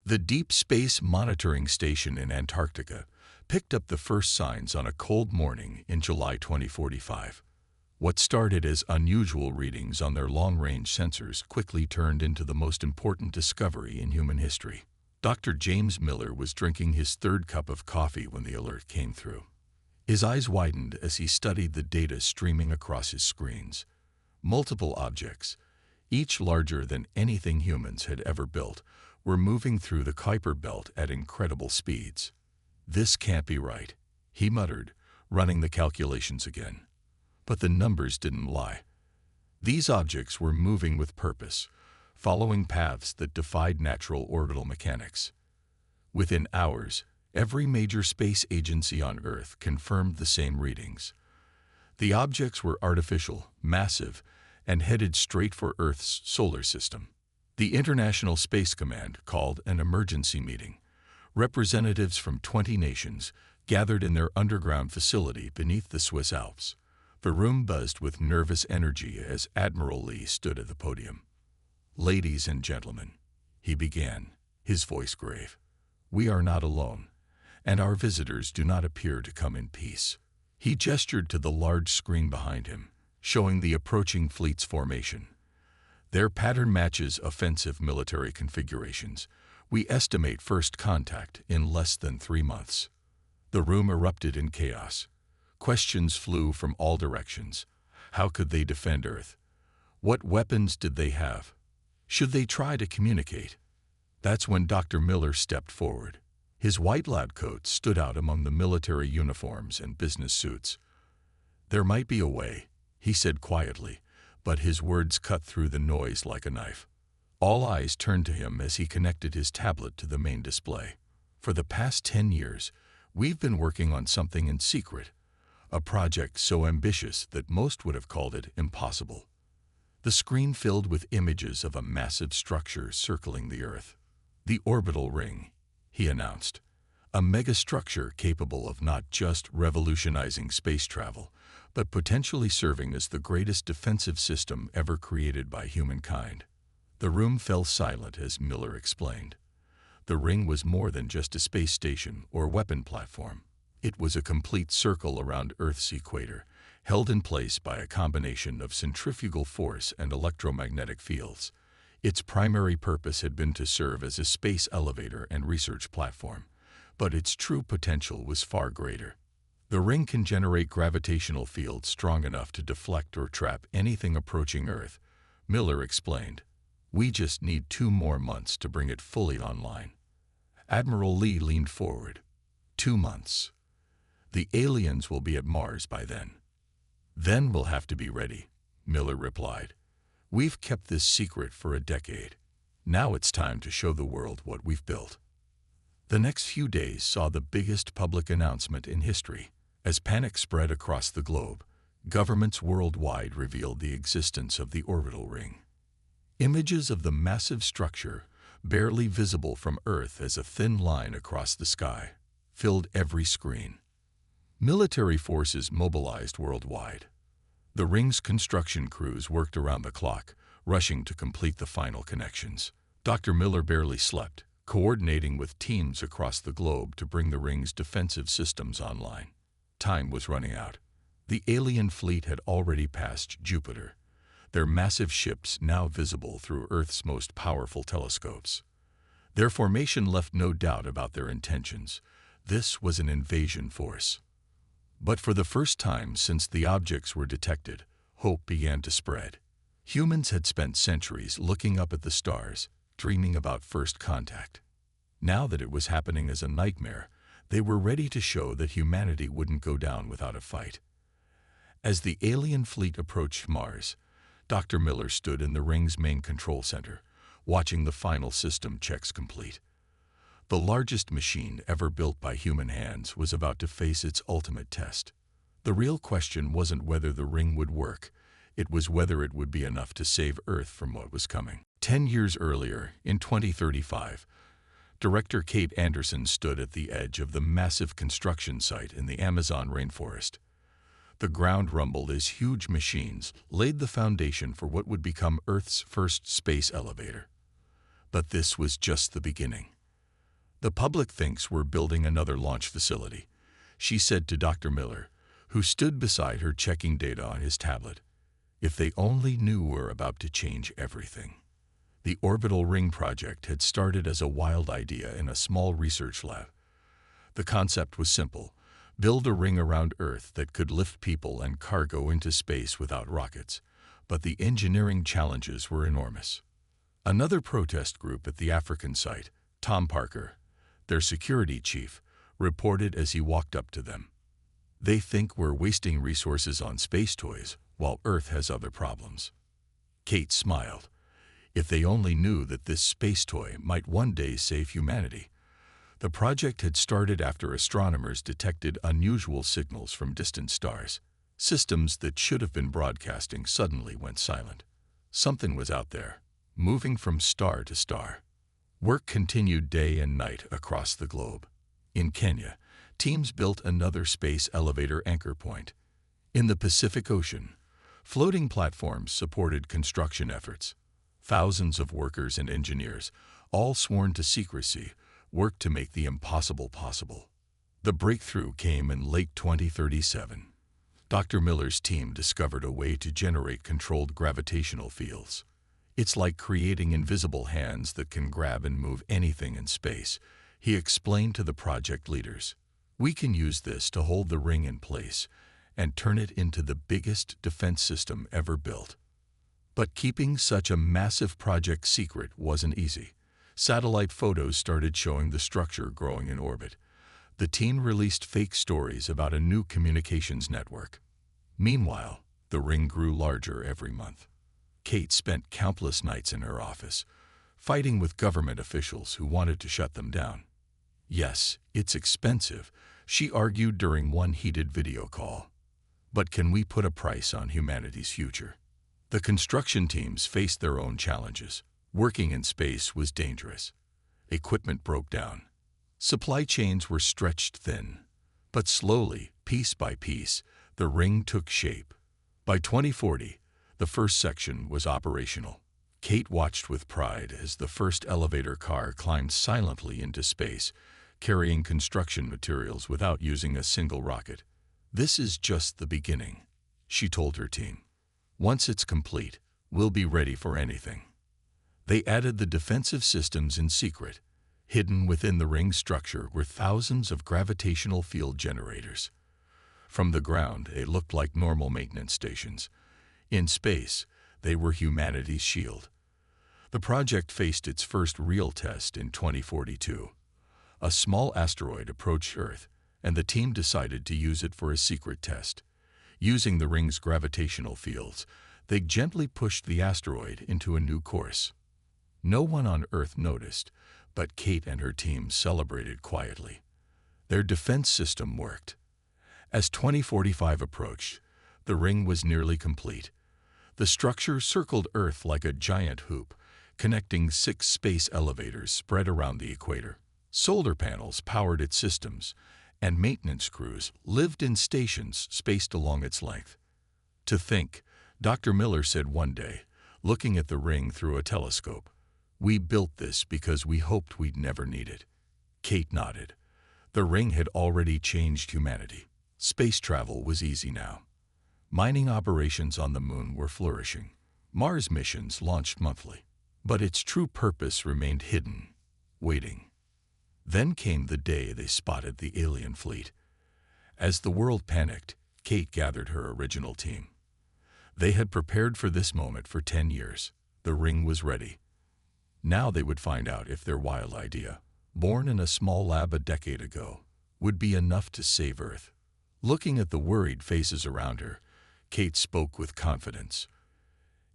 The Deep Space Monitoring Station in Antarctica picked up the first signs on a cold morning in July 2045. What started as unusual readings on their long-range sensors quickly turned into the most important discovery in human history. Dr. James Miller was drinking his third cup of coffee when the alert came through. His eyes widened as he studied the data streaming across his screens. Multiple objects, each larger than anything humans had ever built, were moving through the Kuiper Belt at incredible speeds. "This can't be right," he muttered, running the calculations again. But the numbers didn't lie. These objects were moving with purpose, following paths that defied natural orbital mechanics. Within hours, every major space agency on Earth confirmed the same readings. The objects were artificial, massive, and headed straight for Earth's solar system. The International Space Command called an emergency meeting. Representatives from 20 nations gathered in their underground facility beneath the Swiss Alps. The room buzzed with nervous energy as Admiral Lee stood at the podium. "Ladies and gentlemen," he began, his voice grave, "we are not alone, and our visitors do not appear to come in peace." He gestured to the large screen behind him, showing the approaching fleet's formation. "Their pattern matches offensive military configurations. We estimate first contact in less than 3 months." The room erupted in chaos. Questions flew from all directions. How could they defend Earth? What weapons did they have? Should they try to communicate? That's when Dr. Miller stepped forward. His white lab coat stood out among the military uniforms and business suits. "There might be a way," he said quietly, but his words cut through the noise like a knife. All eyes turned to him as he connected his tablet to the main display. "For the past 10 years, we've been working on something in secret, a project so ambitious that most would have called it impossible." The screen filled with images of a massive structure circling the Earth. "The Orbital Ring," he announced, "a megastructure capable of not just revolutionizing space travel, but potentially serving as the greatest defensive system ever created by humankind." The room fell silent as Miller explained. The ring was more than just a space station or weapon platform. It was a complete circle around Earth's equator, held in place by a combination of centrifugal force and electromagnetic fields. Its primary purpose had been to serve as a space elevator and research platform, but its true potential was far greater. "The ring can generate gravitational fields strong enough to deflect or trap anything approaching Earth," Miller explained. "We just need 2 more months to bring it fully online." Admiral Lee leaned forward. 2 months. "The aliens will be at Mars by then." "Then we'll have to be ready," Miller replied. "We've kept this secret for a decade. Now it's time to show the world what we've built." The next few days saw the biggest public announcement in history. As panic spread across the globe, governments worldwide revealed the existence of the orbital ring. Images of the massive structure, barely visible from Earth as a thin line across the sky, filled every screen. Military forces mobilized worldwide. The ring's construction crews worked around the clock, rushing to complete the final connections. Dr. Miller barely slept, coordinating with teams across the globe to bring the ring's defensive systems online. Time was running out. The alien fleet had already passed Jupiter, their massive ships now visible through Earth's most powerful telescopes. Their formation left no doubt about their intentions. This was an invasion force. But for the first time since the objects were detected, hope began to spread. Humans had spent centuries looking up at the stars, dreaming about first contact. Now that it was happening as a nightmare, they were ready to show that humanity wouldn't go down without a fight. As the alien fleet approached Mars, Dr. Miller stood in the ring's main control center, watching the final system checks complete. The largest machine ever built by human hands was about to face its ultimate test. The real question wasn't whether the ring would work, it was whether it would be enough to save Earth from what was coming. 10 years earlier, in 2035, Director Kate Anderson stood at the edge of the massive construction site in the Amazon rainforest. The ground rumbled as huge machines laid the foundation for what would become Earth's first space elevator. But this was just the beginning. The public thinks we're building another launch facility, she said to Dr. Miller, who stood beside her checking data on his tablet. If they only knew we're about to change everything. The Orbital Ring project had started as a wild idea in a small research lab. The concept was simple: build a ring around Earth that could lift people and cargo into space without rockets. But the engineering challenges were enormous. Another protest group at the African site, Tom Parker, their security chief, reported as he walked up to them. They think we're wasting resources on space toys while Earth has other problems. Kate smiled. If they only knew that this space toy might one day save humanity. The project had started after astronomers detected unusual signals from distant stars. Systems that should have been broadcasting suddenly went silent. Something was out there, moving from star to star. Work continued day and night across the globe. In Kenya, teams built another space elevator anchor point. In the Pacific Ocean, floating platforms supported construction efforts. Thousands of workers and engineers, all sworn to secrecy, worked to make the impossible possible. The breakthrough came in late 2037. Dr. Miller's team discovered a way to generate controlled gravitational fields. It's like creating invisible hands that can grab and move anything in space, he explained to the project leaders. We can use this to hold the ring in place and turn it into the biggest defense system ever built. But keeping such a massive project secret wasn't easy. Satellite photos started showing the structure growing in orbit. The team released fake stories about a new communications network. Meanwhile, the ring grew larger every month. Kate spent countless nights in her office, fighting with government officials who wanted to shut them down. Yes, it's expensive, she argued during one heated video call. But can we put a price on humanity's future? The construction teams faced their own challenges. Working in space was dangerous. Equipment broke down. Supply chains were stretched thin. But slowly, piece by piece, the ring took shape. By 2040, the first section was operational. Kate watched with pride as the first elevator car climbed silently into space, carrying construction materials without using a single rocket. This is just the beginning, she told her team. Once it's complete, we'll be ready for anything. They added the defensive systems in secret. Hidden within the ring structure were thousands of gravitational field generators. From the ground, they looked like normal maintenance stations. In space, they were humanity's shield. The project faced its first real test in 2042. A small asteroid approached Earth, and the team decided to use it for a secret test. Using the ring's gravitational fields, they gently pushed the asteroid into a new course. No one on Earth noticed, but Kate and her team celebrated quietly. Their defense system worked. As 2045 approached, the ring was nearly complete. The structure circled Earth like a giant hoop, connecting 6 space elevators spread around the equator. Solar panels powered its systems, and maintenance crews lived in stations spaced along its length. To think, Dr. Miller said one day, looking at the ring through a telescope, "We built this because we hoped we'd never need it." Kate nodded. The ring had already changed humanity. Space travel was easy now. Mining operations on the moon were flourishing. Mars missions launched monthly. But its true purpose remained hidden, waiting. Then came the day they spotted the alien fleet. As the world panicked, Kate gathered her original team. They had prepared for this moment for 10 years. The ring was ready. Now they would find out if their wild idea, born in a small lab a decade ago, would be enough to save Earth. Looking at the worried faces around her, Kate spoke with confidence.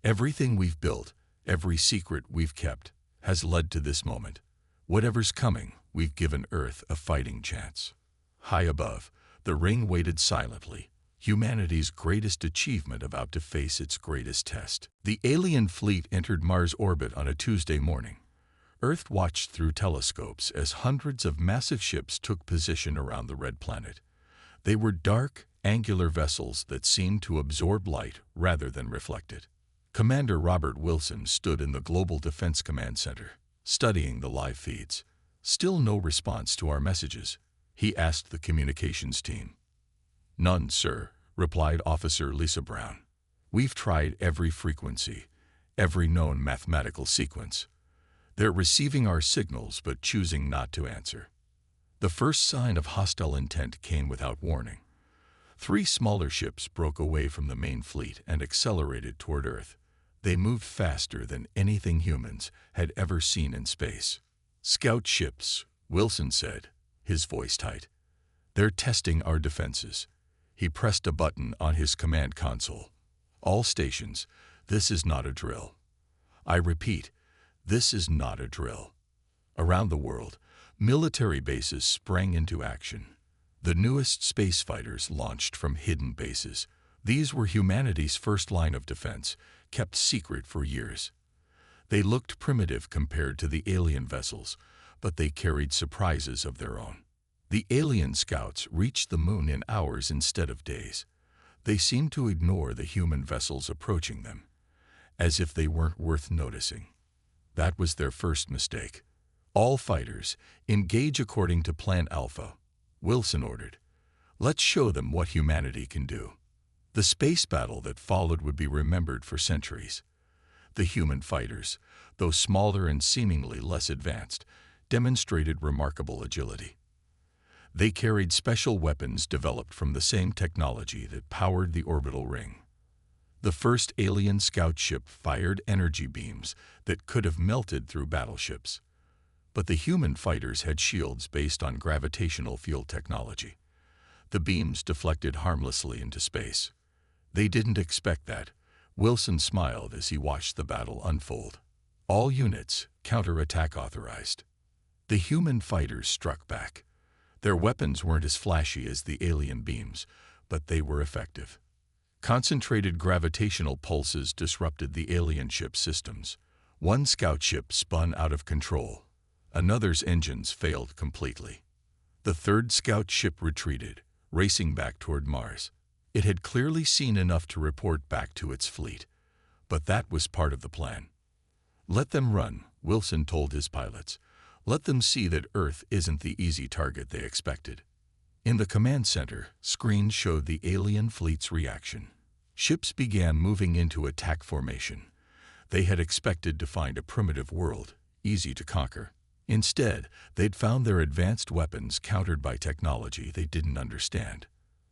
Everything we've built, every secret we've kept, has led to this moment. Whatever's coming, we've given Earth a fighting chance. High above, the ring waited silently, humanity's greatest achievement about to face its greatest test. The alien fleet entered Mars orbit on a Tuesday morning. Earth watched through telescopes as hundreds of massive ships took position around the red planet. They were dark, angular vessels that seemed to absorb light rather than reflect it. Commander Robert Wilson stood in the Global Defense Command Center, studying the live feeds. Still no response to our messages. He asked the communications team. None, sir, replied Officer Lisa Brown. We've tried every frequency, every known mathematical sequence. They're receiving our signals but choosing not to answer. The first sign of hostile intent came without warning. 3 smaller ships broke away from the main fleet and accelerated toward Earth. They moved faster than anything humans had ever seen in space. Scout ships, Wilson said, his voice tight. They're testing our defenses. He pressed a button on his command console. All stations, this is not a drill. I repeat, this is not a drill. Around the world, military bases sprang into action. The newest space fighters launched from hidden bases. These were humanity's first line of defense, kept secret for years. They looked primitive compared to the alien vessels, but they carried surprises of their own. The alien scouts reached the moon in hours instead of days. They seemed to ignore the human vessels approaching them, as if they weren't worth noticing. That was their first mistake. All fighters, engage according to Plan Alpha, Wilson ordered. Let's show them what humanity can do. The space battle that followed would be remembered for centuries. The human fighters, though smaller and seemingly less advanced, demonstrated remarkable agility. They carried special weapons developed from the same technology that powered the orbital ring. The first alien scout ship fired energy beams that could have melted through battleships. But the human fighters had shields based on gravitational field technology. The beams deflected harmlessly into space. They didn't expect that. Wilson smiled as he watched the battle unfold. All units, counterattack authorized. The human fighters struck back. Their weapons weren't as flashy as the alien beams, but they were effective. Concentrated gravitational pulses disrupted the alien ship systems. One scout ship spun out of control. Another's engines failed completely. The third scout ship retreated, racing back toward Mars. It had clearly seen enough to report back to its fleet, but that was part of the plan. Let them run, Wilson told his pilots. Let them see that Earth isn't the easy target they expected. In the command center, screens showed the alien fleet's reaction. Ships began moving into attack formation. They had expected to find a primitive world, easy to conquer. Instead, they'd found their advanced weapons countered by technology they didn't understand.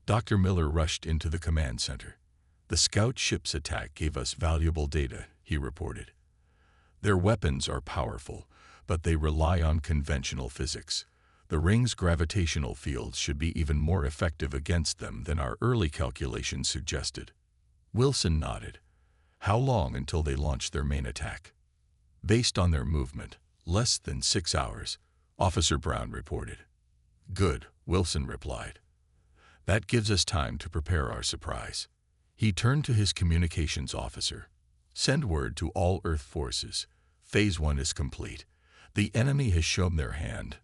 Dr. Miller rushed into the command center. The scout ship's attack gave us valuable data, he reported. Their weapons are powerful, but they rely on conventional physics. The ring's gravitational fields should be even more effective against them than our early calculations suggested. Wilson nodded. How long until they launched their main attack? Based on their movement, less than 6 hours, Officer Brown reported. Good, Wilson replied. That gives us time to prepare our surprise. He turned to his communications officer. Send word to all Earth forces. Phase 1 is complete. The enemy has shown their hand,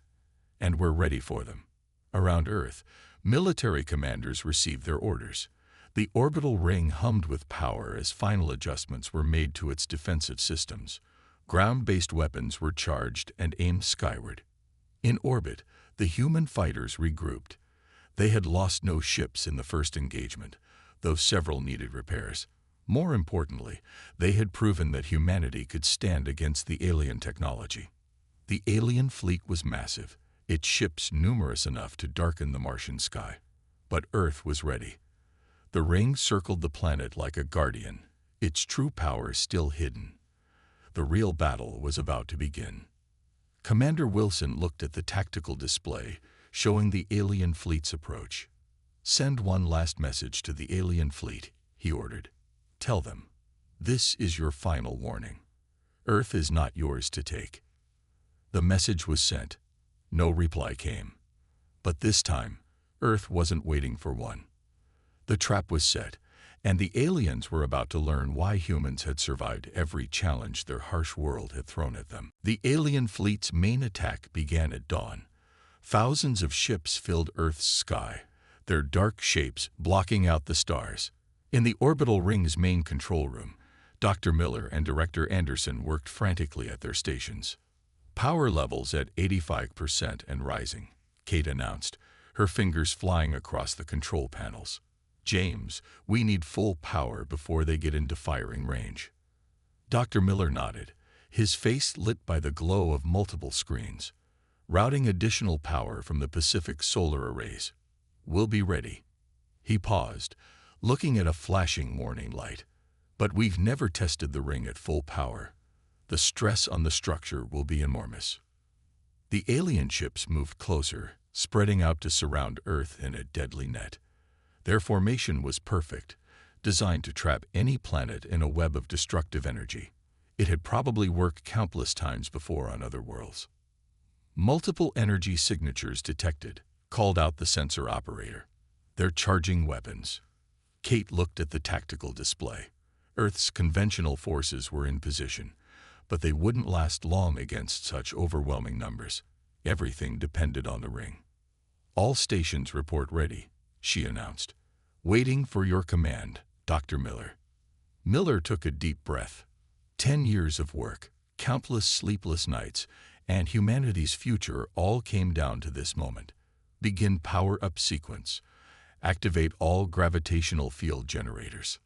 and we're ready for them. Around Earth, military commanders received their orders. The orbital ring hummed with power as final adjustments were made to its defensive systems. Ground-based weapons were charged and aimed skyward. In orbit, the human fighters regrouped. They had lost no ships in the first engagement, though several needed repairs. More importantly, they had proven that humanity could stand against the alien technology. The alien fleet was massive, its ships numerous enough to darken the Martian sky. But Earth was ready. The ring circled the planet like a guardian, its true power still hidden. The real battle was about to begin. Commander Wilson looked at the tactical display, showing the alien fleet's approach. Send one last message to the alien fleet, he ordered. Tell them, this is your final warning. Earth is not yours to take. The message was sent. No reply came. But this time, Earth wasn't waiting for one. The trap was set, and the aliens were about to learn why humans had survived every challenge their harsh world had thrown at them. The alien fleet's main attack began at dawn. Thousands of ships filled Earth's sky, their dark shapes blocking out the stars. In the orbital ring's main control room, Dr. Miller and Director Anderson worked frantically at their stations. Power levels at 85% and rising, Kate announced, her fingers flying across the control panels. James, we need full power before they get into firing range. Dr. Miller nodded, his face lit by the glow of multiple screens. Routing additional power from the Pacific solar arrays. We'll be ready. He paused, looking at a flashing warning light. But we've never tested the ring at full power. The stress on the structure will be enormous. The alien ships moved closer, spreading out to surround Earth in a deadly net. Their formation was perfect, designed to trap any planet in a web of destructive energy. It had probably worked countless times before on other worlds. Multiple energy signatures detected, called out the sensor operator. They're charging weapons. Kate looked at the tactical display. Earth's conventional forces were in position, but they wouldn't last long against such overwhelming numbers. Everything depended on the ring. All stations report ready, she announced. Waiting for your command, Dr. Miller. Miller took a deep breath. 10 years of work, countless sleepless nights, and humanity's future all came down to this moment. Begin power-up sequence. Activate all gravitational field generators.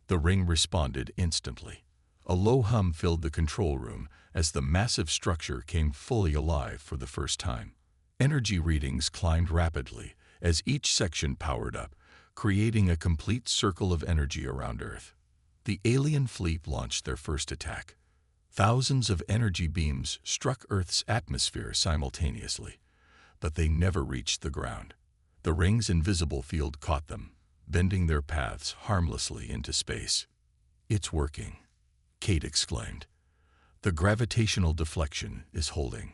The ring responded instantly. A low hum filled the control room as the massive structure came fully alive for the first time. Energy readings climbed rapidly as each section powered up, creating a complete circle of energy around Earth. The alien fleet launched their first attack. Thousands of energy beams struck Earth's atmosphere simultaneously, but they never reached the ground. The ring's invisible field caught them, bending their paths harmlessly into space. It's working, Kate exclaimed. The gravitational deflection is holding.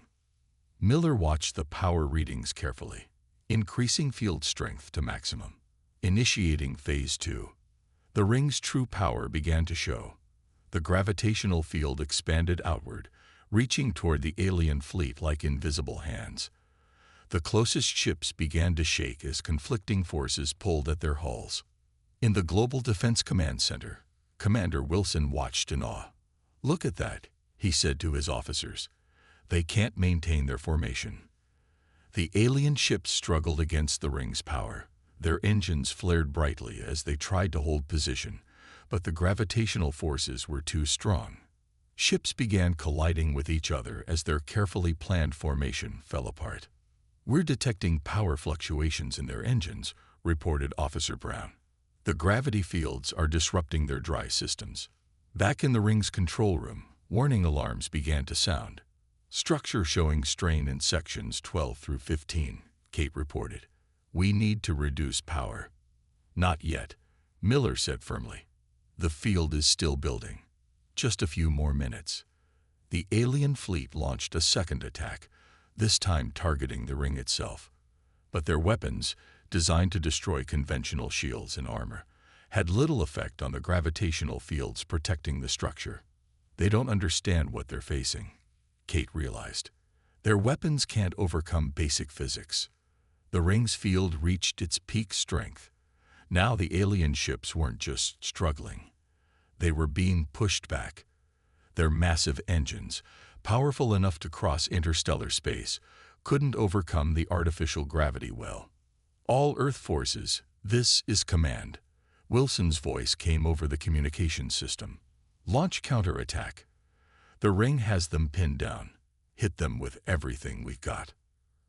Miller watched the power readings carefully, increasing field strength to maximum. Initiating Phase 2. The ring's true power began to show. The gravitational field expanded outward, reaching toward the alien fleet like invisible hands. The closest ships began to shake as conflicting forces pulled at their hulls. In the Global Defense Command Center, Commander Wilson watched in awe. "Look at that," he said to his officers. "They can't maintain their formation." The alien ships struggled against the ring's power. Their engines flared brightly as they tried to hold position, but the gravitational forces were too strong. Ships began colliding with each other as their carefully planned formation fell apart. "We're detecting power fluctuations in their engines," reported Officer Brown. "The gravity fields are disrupting their dry systems." Back in the ring's control room, warning alarms began to sound. "Structure showing strain in sections 12 through 15, Kate reported. "We need to reduce power." "Not yet," Miller said firmly. "The field is still building. Just a few more minutes." The alien fleet launched a second attack, this time targeting the ring itself. But their weapons, designed to destroy conventional shields and armor, had little effect on the gravitational fields protecting the structure. They don't understand what they're facing, Kate realized. Their weapons can't overcome basic physics. The ring's field reached its peak strength. Now the alien ships weren't just struggling. They were being pushed back. Their massive engines, powerful enough to cross interstellar space, couldn't overcome the artificial gravity well. "All Earth forces, this is command." Wilson's voice came over the communication system. "Launch counterattack. The ring has them pinned down. Hit them with everything we've got."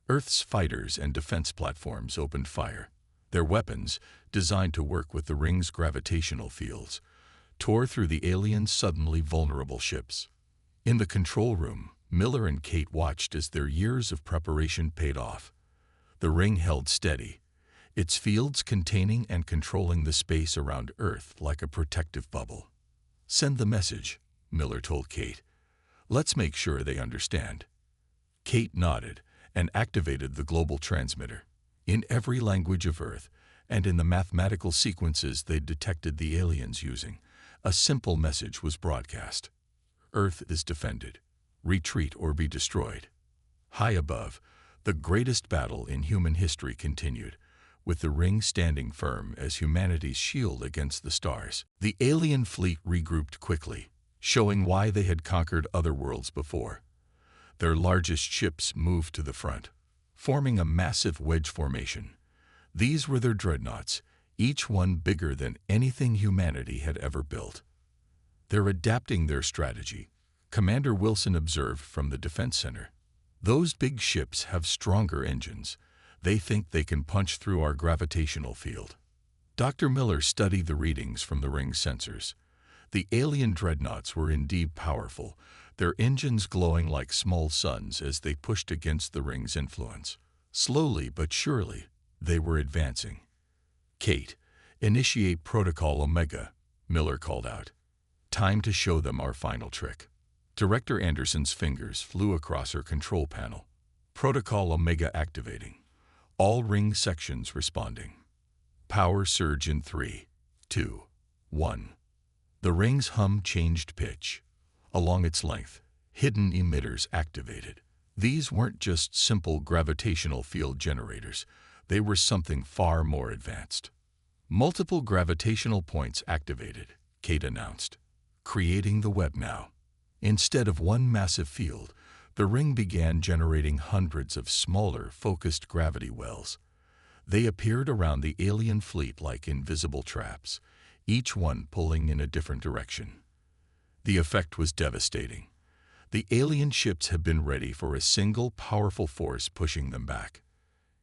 Earth's fighters and defense platforms opened fire. Their weapons, designed to work with the ring's gravitational fields, tore through the aliens' suddenly vulnerable ships. In the control room, Miller and Kate watched as their years of preparation paid off. The ring held steady, its fields containing and controlling the space around Earth like a protective bubble. "Send the message," Miller told Kate. "Let's make sure they understand." Kate nodded and activated the global transmitter. In every language of Earth, and in the mathematical sequences they'd detected the aliens using, a simple message was broadcast. "Earth is defended. Retreat or be destroyed." High above, the greatest battle in human history continued, with the ring standing firm as humanity's shield against the stars. The alien fleet regrouped quickly, showing why they had conquered other worlds before. Their largest ships moved to the front, forming a massive wedge formation. These were their dreadnoughts, each one bigger than anything humanity had ever built. "They're adapting their strategy," Commander Wilson observed from the Defense Center. "Those big ships have stronger engines. They think they can punch through our gravitational field." Dr. Miller studied the readings from the ring's sensors. The alien dreadnoughts were indeed powerful, their engines glowing like small suns as they pushed against the ring's influence. Slowly but surely, they were advancing. "Kate, initiate Protocol Omega," Miller called out. "Time to show them our final trick." Director Anderson's fingers flew across her control panel. Protocol Omega activating. All ring sections responding. Power surge in 3, 2, 1. The ring's hum changed pitch. Along its length, hidden emitters activated. These weren't just simple gravitational field generators. They were something far more advanced. "Multiple gravitational points activated," Kate announced. "Creating the web now." Instead of one massive field, the ring began generating hundreds of smaller, focused gravity wells. They appeared around the alien fleet like invisible traps, each one pulling in a different direction. The effect was devastating. The alien ships had been ready for a single, powerful force pushing them back.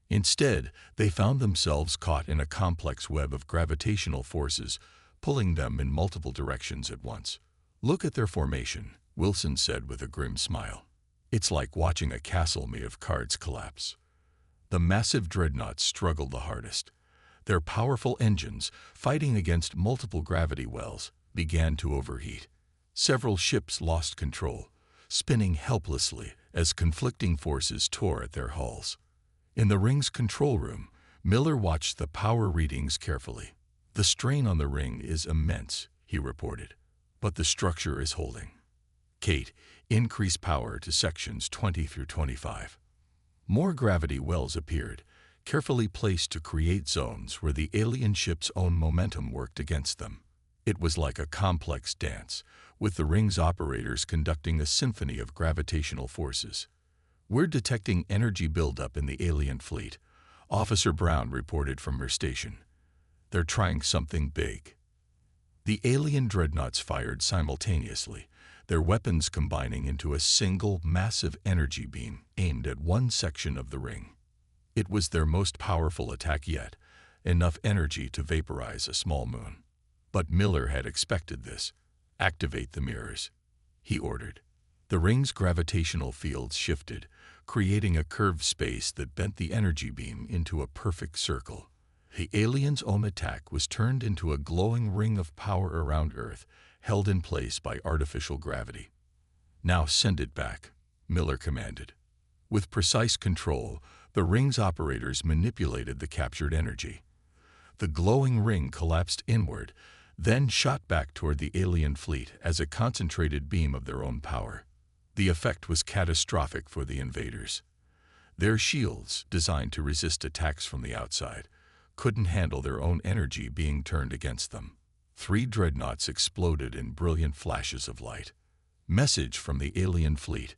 Instead, they found themselves caught in a complex web of gravitational forces, pulling them in multiple directions at once. "Look at their formation," Wilson said with a grim smile. "It's like watching a castle made of cards collapse." The massive dreadnoughts struggled the hardest. Their powerful engines, fighting against multiple gravity wells, began to overheat. Several ships lost control, spinning helplessly as conflicting forces tore at their hulls. In the ring's control room, Miller watched the power readings carefully. "The strain on the ring is immense," he reported, "but the structure is holding." "Kate, increase power to sections 20 through 25. More gravity wells appeared, carefully placed to create zones where the alien ship's own momentum worked against them. It was like a complex dance, with the ring's operators conducting a symphony of gravitational forces. "We're detecting energy buildup in the alien fleet," Officer Brown reported from her station. "They're trying something big." The alien dreadnoughts fired simultaneously, their weapons combining into a single, massive energy beam aimed at one section of the ring. It was their most powerful attack yet, enough energy to vaporize a small moon. But Miller had expected this. "Activate the mirrors," he ordered. The ring's gravitational fields shifted, creating a curved space that bent the energy beam into a perfect circle. The alien's own attack was turned into a glowing ring of power around Earth, held in place by artificial gravity. "Now send it back," Miller commanded. With precise control, the ring's operators manipulated the captured energy. The glowing ring collapsed inward, then shot back toward the alien fleet as a concentrated beam of their own power. The effect was catastrophic for the invaders. Their shields, designed to resist attacks from the outside, couldn't handle their own energy being turned against them. 3 dreadnoughts exploded in brilliant flashes of light. "Message from the alien fleet,"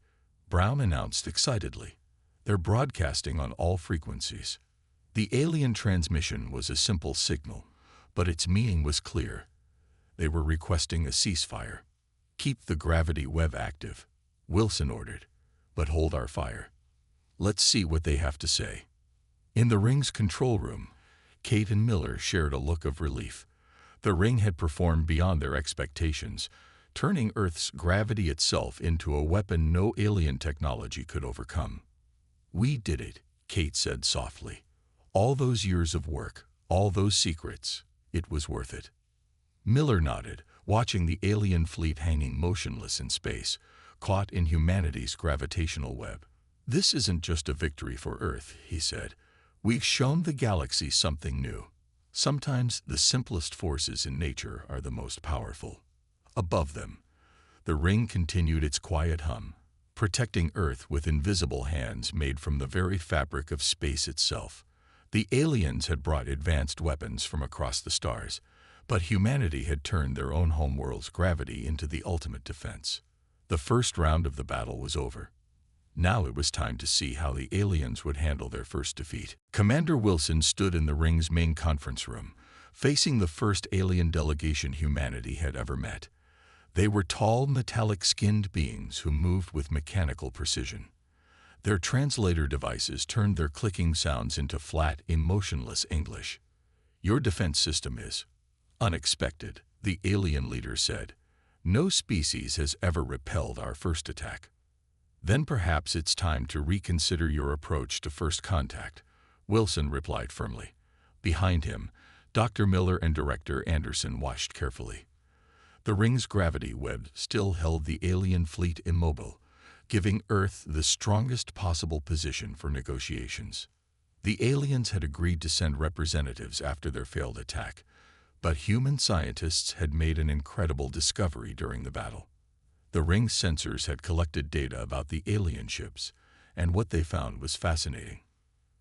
Brown announced excitedly. "They're broadcasting on all frequencies." The alien transmission was a simple signal, but its meaning was clear. They were requesting a ceasefire. "Keep the gravity web active," Wilson ordered, "but hold our fire. Let's see what they have to say." In the ring's control room, Kate and Miller shared a look of relief. The ring had performed beyond their expectations, turning Earth's gravity itself into a weapon no alien technology could overcome. "We did it," Kate said softly. "All those years of work, all those secrets, it was worth it." Miller nodded, watching the alien fleet hanging motionless in space, caught in humanity's gravitational web. "This isn't just a victory for Earth," he said. "We've shown the galaxy something new. Sometimes the simplest forces in nature are the most powerful." Above them, the ring continued its quiet hum, protecting Earth with invisible hands made from the very fabric of space itself. The aliens had brought advanced weapons from across the stars, but humanity had turned their own homeworld's gravity into the ultimate defense. The first round of the battle was over. Now it was time to see how the aliens would handle their first defeat. Commander Wilson stood in the ring's main conference room, facing the first alien delegation humanity had ever met. They were tall, metallic-skinned beings who moved with mechanical precision. Their translator devices turned their clicking sounds into flat, emotionless English. "Your defense system is unexpected," the alien leader said. "No species has ever repelled our first attack." "Then perhaps it's time to reconsider your approach to first contact," Wilson replied firmly. Behind him, Dr. Miller and Director Anderson watched carefully. The ring's gravity web still held the alien fleet immobile, giving Earth the strongest possible position for negotiations. The aliens had agreed to send representatives after their failed attack, but human scientists had made an incredible discovery during the battle. The ring's sensors had collected data about the alien ships, and what they found was fascinating.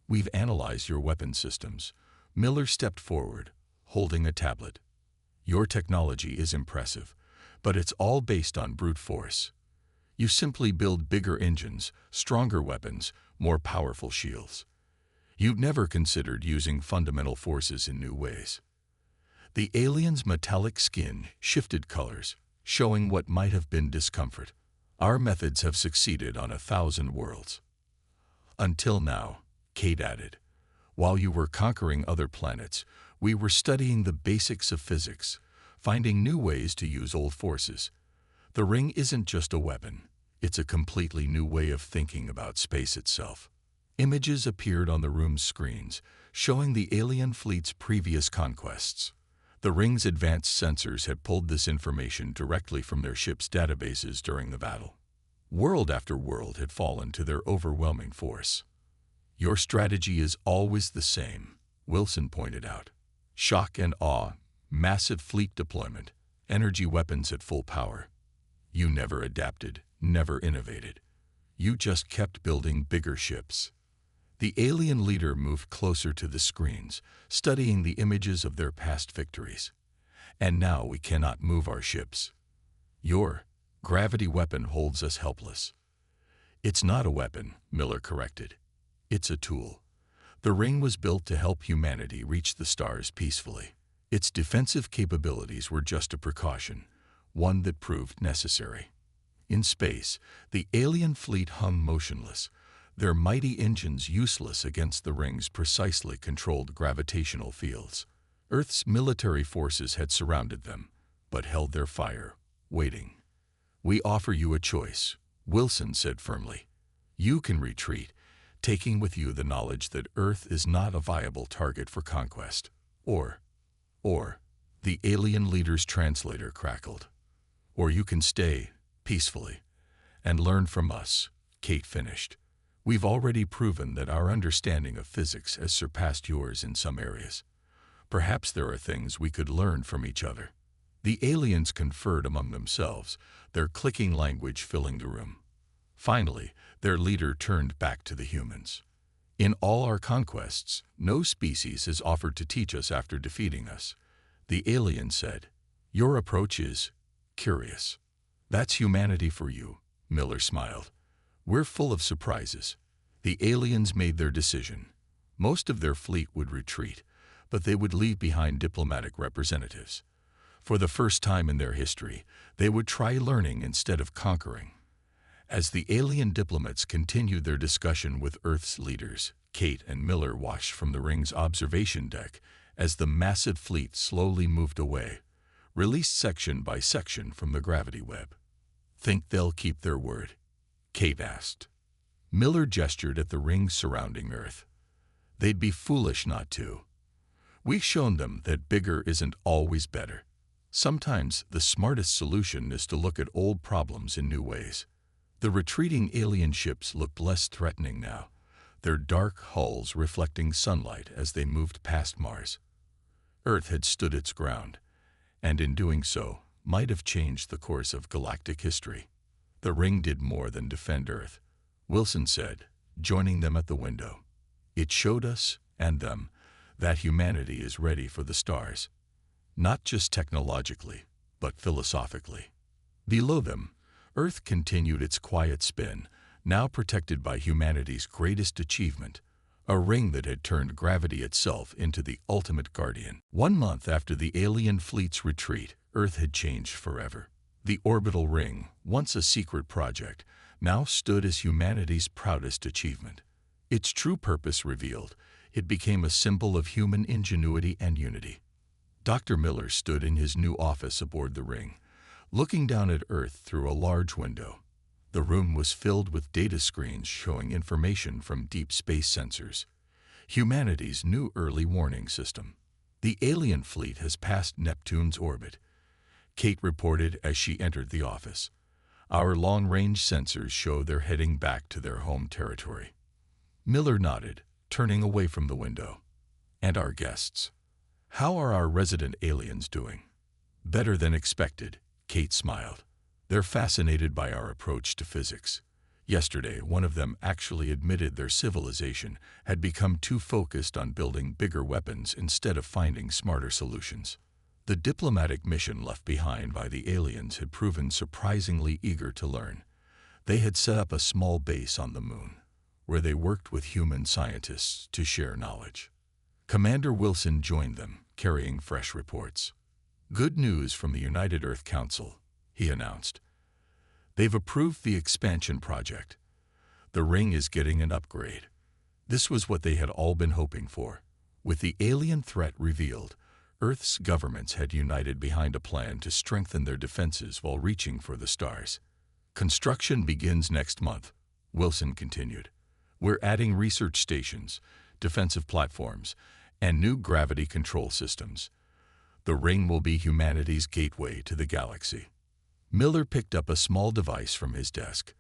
"We've analyzed your weapon systems." Miller stepped forward, holding a tablet. "Your technology is impressive, but it's all based on brute force. You simply build bigger engines, stronger weapons, more powerful shields. You've never considered using fundamental forces in new ways." The alien's metallic skin shifted colors, showing what might have been discomfort. "Our methods have succeeded on 1,000 worlds." "Until now," Kate added. "While you were conquering other planets, we were studying the basics of physics, finding new ways to use old forces. The ring isn't just a weapon, it's a completely new way of thinking about space itself." Images appeared on the room's screens, showing the alien fleet's previous conquests. The ring's advanced sensors had pulled this information directly from their ship's databases during the battle. World after world had fallen to their overwhelming force. "Your strategy is always the same," Wilson pointed out. "Shock and awe, massive fleet deployment, energy weapons at full power. You never adapted, never innovated. You just kept building bigger ships." The alien leader moved closer to the screens, studying the images of their past victories. "And now we cannot move our ships. Your gravity weapon holds us helpless." "It's not a weapon," Miller corrected. "It's a tool. The ring was built to help humanity reach the stars peacefully. Its defensive capabilities were just a precaution, one that proved necessary." In space, the alien fleet hung motionless, their mighty engines useless against the ring's precisely controlled gravitational fields. Earth's military forces had surrounded them, but held their fire, waiting. "We offer you a choice," Wilson said firmly. "You can retreat, taking with you the knowledge that Earth is not a viable target for conquest. Or, the alien leader's translator crackled. "Or you can stay, peacefully, and learn from us," Kate finished. "We've already proven that our understanding of physics has surpassed yours in some areas. Perhaps there are things we could learn from each other." The aliens conferred among themselves, their clicking language filling the room. Finally, their leader turned back to the humans. "In all our conquests, no species has offered to teach us after defeating us," the alien said. "Your approach is curious." "That's humanity for you," Miller smiled. "We're full of surprises." The aliens made their decision. Most of their fleet would retreat, but they would leave behind diplomatic representatives. For the first time in their history, they would try learning instead of conquering. As the alien diplomats continued their discussion with Earth's leaders, Kate and Miller watched from the ring's observation deck as the massive fleet slowly moved away, released section by section from the gravity web. "Think they'll keep their word?" Kate asked. Miller gestured at the rings surrounding Earth. "They'd be foolish not to. We've shown them that bigger isn't always better. Sometimes the smartest solution is to look at old problems in new ways." The retreating alien ships looked less threatening now, their dark hulls reflecting sunlight as they moved past Mars. Earth had stood its ground, and in doing so, might have changed the course of galactic history. "The ring did more than defend Earth," Wilson said, joining them at the window. "It showed us, and them, that humanity is ready for the stars. Not just technologically, but philosophically." Below them, Earth continued its quiet spin, now protected by humanity's greatest achievement, a ring that had turned gravity itself into the ultimate guardian. 1 month after the alien fleet's retreat, Earth had changed forever. The Orbital ring, once a secret project, now stood as humanity's proudest achievement. Its true purpose revealed, it became a symbol of human ingenuity and unity. Dr. Miller stood in his new office aboard the ring, looking down at Earth through a large window. The room was filled with data screens showing information from deep space sensors, humanity's new early warning system. The alien fleet has passed Neptune's orbit, Kate reported as she entered the office. Our long-range sensors show they're heading back to their home territory. Miller nodded, turning away from the window. And our guests? How are our resident aliens doing? Better than expected, Kate smiled. They're fascinated by our approach to physics. Yesterday, one of them actually admitted their civilization had become too focused on building bigger weapons instead of finding smarter solutions. The diplomatic mission left behind by the aliens had proven surprisingly eager to learn. They had set up a small base on the moon, where they worked with human scientists to share knowledge. Commander Wilson joined them, carrying fresh reports. Good news from the United Earth Council, he announced. They've approved the expansion project. The ring is getting an upgrade. This was what they had all been hoping for. With the alien threat revealed, Earth's governments had united behind a plan to strengthen their defenses while reaching for the stars. Construction begins next month, Wilson continued. We're adding research stations, defensive platforms, and new gravity control systems. The ring will be humanity's gateway to the galaxy. Miller picked up a small device from his desk,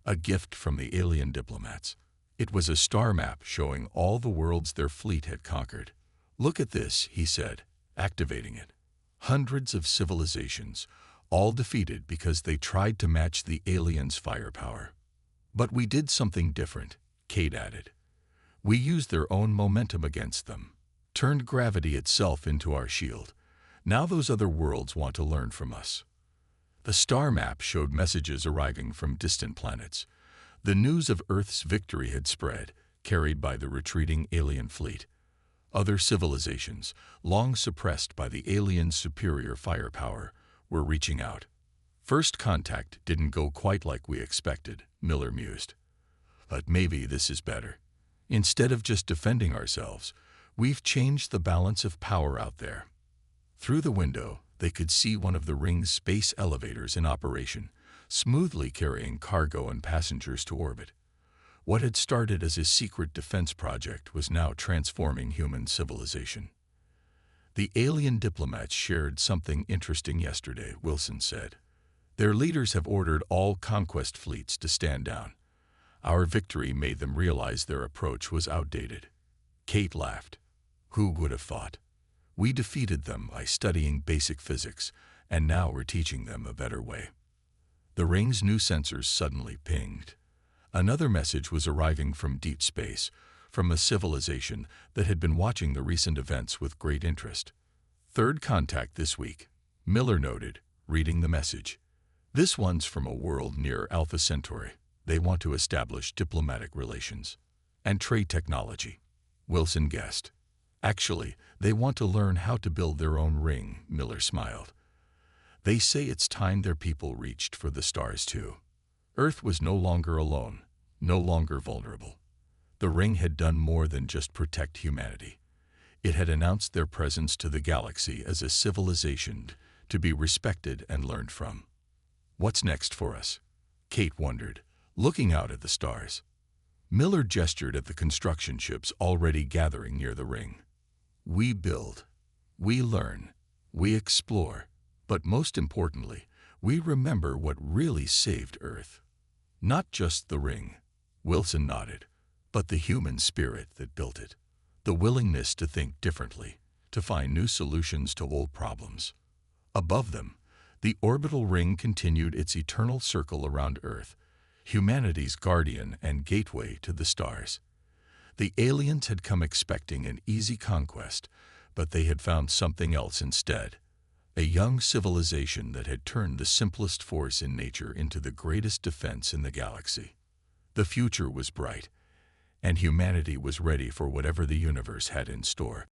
a gift from the alien diplomats. It was a star map showing all the worlds their fleet had conquered. Look at this, he said, activating it. Hundreds of civilizations, all defeated because they tried to match the aliens' firepower. But we did something different, Kate added. We used their own momentum against them, turned gravity itself into our shield. Now those other worlds want to learn from us. The star map showed messages arriving from distant planets. The news of Earth's victory had spread, carried by the retreating alien fleet. Other civilizations, long suppressed by the aliens' superior firepower, were reaching out. First contact didn't go quite like we expected, Miller mused. But maybe this is better. Instead of just defending ourselves, we've changed the balance of power out there. Through the window, they could see one of the ring's space elevators in operation, smoothly carrying cargo and passengers to orbit. What had started as a secret defense project was now transforming human civilization. The alien diplomats shared something interesting yesterday, Wilson said. Their leaders have ordered all conquest fleets to stand down. Our victory made them realize their approach was outdated. Kate laughed. Who would have thought? We defeated them by studying basic physics, and now we're teaching them a better way. The ring's new sensors suddenly pinged. Another message was arriving from deep space, from a civilization that had been watching the recent events with great interest. Third contact this week, Miller noted, reading the message. This one's from a world near Alpha Centauri. They want to establish diplomatic relations and trade technology, Wilson guessed. Actually, they want to learn how to build their own ring, Miller smiled. They say it's time their people reached for the stars too. Earth was no longer alone, no longer vulnerable. The ring had done more than just protect humanity. It had announced their presence to the galaxy as a civilization to be respected and learned from. What's next for us? Kate wondered, looking out at the stars. Miller gestured at the construction ships already gathering near the ring. We build, we learn, we explore, but most importantly, we remember what really saved Earth. Not just the ring, Wilson nodded, but the human spirit that built it. The willingness to think differently, to find new solutions to old problems. Above them, the orbital ring continued its eternal circle around Earth, humanity's guardian and gateway to the stars. The aliens had come expecting an easy conquest, but they had found something else instead. A young civilization that had turned the simplest force in nature into the greatest defense in the galaxy. The future was bright, and humanity was ready for whatever the universe had in store.